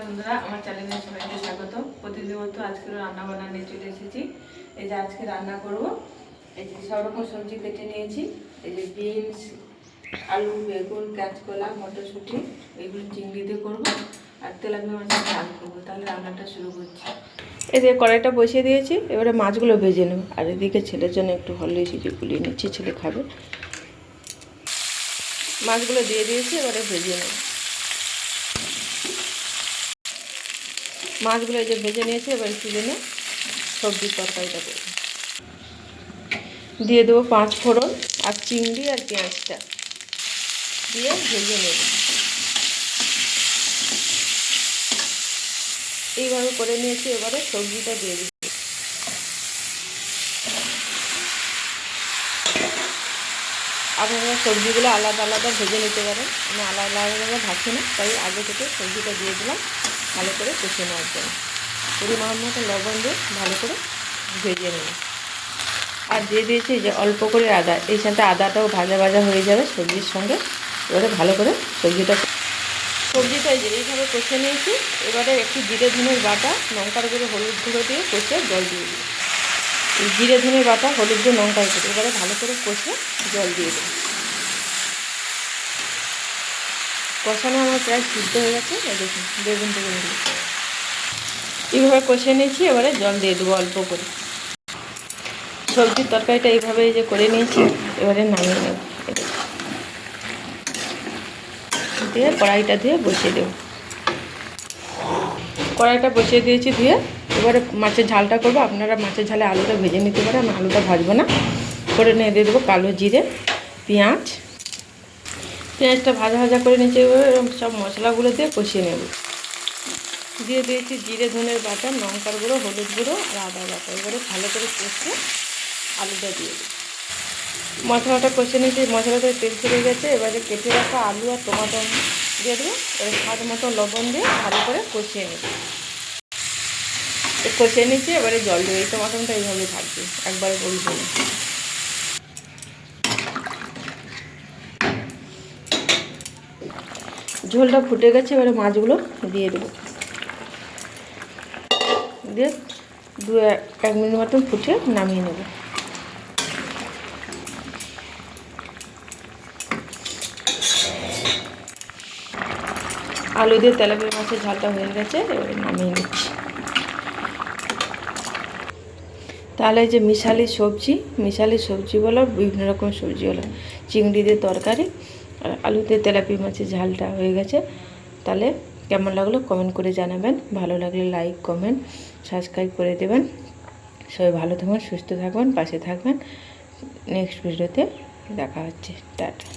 বন্ধুরা, আমার চ্যানেলে সবাইকে স্বাগত। প্রতিদিন মতো আজকে রান্না বান্না নিয়ে চলে এসেছি। এই যে আজকে রান্না করব, এই যে সব রকম সবজি কেটে নিয়েছি। এই যে বিনস, আলু, বেগুন, কাঁচকলা, মটরশুঁটি, এগুলো চিংড়ি দিয়ে করবো। আর তেলাপিয়া মাছের ঝাল করবো। তাহলে রান্নাটা শুরু করছি। এই যে কড়াইটা বসিয়ে দিয়েছি, এবারে মাছগুলো ভেজে নেব। আর এদিকে ছেলের জন্য একটু হলুদ সিটি গুলিয়ে নিচ্ছি, ছেলে খাবে। মাছগুলো দিয়ে দিয়েছি, এবারে ভেজে নেব। মাছগুলো এই যে ভেজে নিয়েছি, এবার তুলে নিয়ে সবজির তরকারিটা করব। দিয়ে দেবো 5 ফোড়ন আর চিংড়ি আর পেঁয়াজটা দিয়ে ভেজে নেব। এইভাবে করে নিয়েছি, এবারে সবজিটা দিয়ে দিচ্ছি। আপনারা সবজিগুলো আলাদা আলাদা ভেজে নিতে পারেন। আমি আলাদা আলাদা ভাবছি না, তাই আগে থেকে সবজিটা দিয়ে দিলাম ভালো করে কষে নেওয়ার জন্য। পরিমাণ মতো লবণ দিয়ে ভালো করে ভেজে নেব। আর দিয়ে দিয়েছি যে অল্প করে আদা, এই সাথে আদাটাও ভাজা ভাজা হয়ে যাবে সবজির সঙ্গে। এবারে ভালো করে সবজিটা এই যে এইভাবে কষে নিয়েছি। এবারে একটু জিরে ধনের বাটা, লঙ্কার গুঁড়ো, হলুদ গুঁড়ো দিয়ে কষে জল দিয়ে দিই। এই জিরে ধনের বাটা, হলুদ গুঁড়ো, লঙ্কার গুঁড়ো এবারে ভালো করে কষে জল দিয়ে দেবো। কষানো আমার প্রায় সিদ্ধ হয়ে গেছে। দেখুন বেগুন দিয়ে এইভাবে কষে নিয়েছি, এবারে জল দিয়ে দেবো অল্প করে। সবজির তরকারিটা এইভাবে যে করে নিয়েছি, এবারে নামিয়ে নেব। দিয়ে কড়াইটা দিয়ে বসিয়ে দেব। কড়াইটা বসিয়ে দিয়েছি দিয়ে এবারে মাছের ঝালটা করবো। আপনারা মাছের ঝালে আলুটা ভেজে নিতে পারেন, আমি আলুটা ভাজবো না। করে নিয়ে দিয়ে দেবো কালো জিরে, পেঁয়াজটা ভাজা ভাজা করে নিয়েছি। এবার সব মশলাগুলো দিয়ে কষিয়ে নেব। দিয়ে দিয়েছি জিরে ধনের বাটা, লঙ্কার গুঁড়ো, হলুদ গুঁড়ো আর আদা বাটা। এবারে ভালো করে কষে আলুটা দিয়ে দেবো। মশলাটা কষে নিয়েছি, মশলাটা তেল ছেড়ে গেছে। এবারে কেটে রাখা আলু আর টমেটো দিয়ে দেবো। এবার স্বাদ মতো লবণ দিয়ে ভালো করে কষিয়ে নেব। কষিয়ে নিচ্ছি, এবারে জল দেবো। এই টমাটোটা এইভাবে থাকবে, একবারে বলবো না। ঝোলটা ফুটে গেছে, এবারে মাছগুলো দিয়ে দেবো। দিয়ে 1 মিনিট মতন ফুটে নামিয়ে নেব। আলু দিয়ে তেলাপিয়া মাছের ঝালটা হয়ে গেছে, এবারে নামিয়ে নিচ্ছি। তাহলে যে মিশালি সবজি বলো, বিভিন্ন রকম সবজি হলো, চিংড়ি দিয়ে তরকারি আর আলু দিয়ে তেলাপিয়া মাছের ঝালটা হয়ে গেছে। তাহলে কেমন লাগলো কমেন্ট করে জানাবেন। ভালো লাগলে লাইক, কমেন্ট, সাবস্ক্রাইব করে দেবেন। সবাই ভালো থাকবেন, সুস্থ থাকবেন, পাশে থাকবেন। নেক্সট ভিডিওতে দেখা হচ্ছে। টাটা।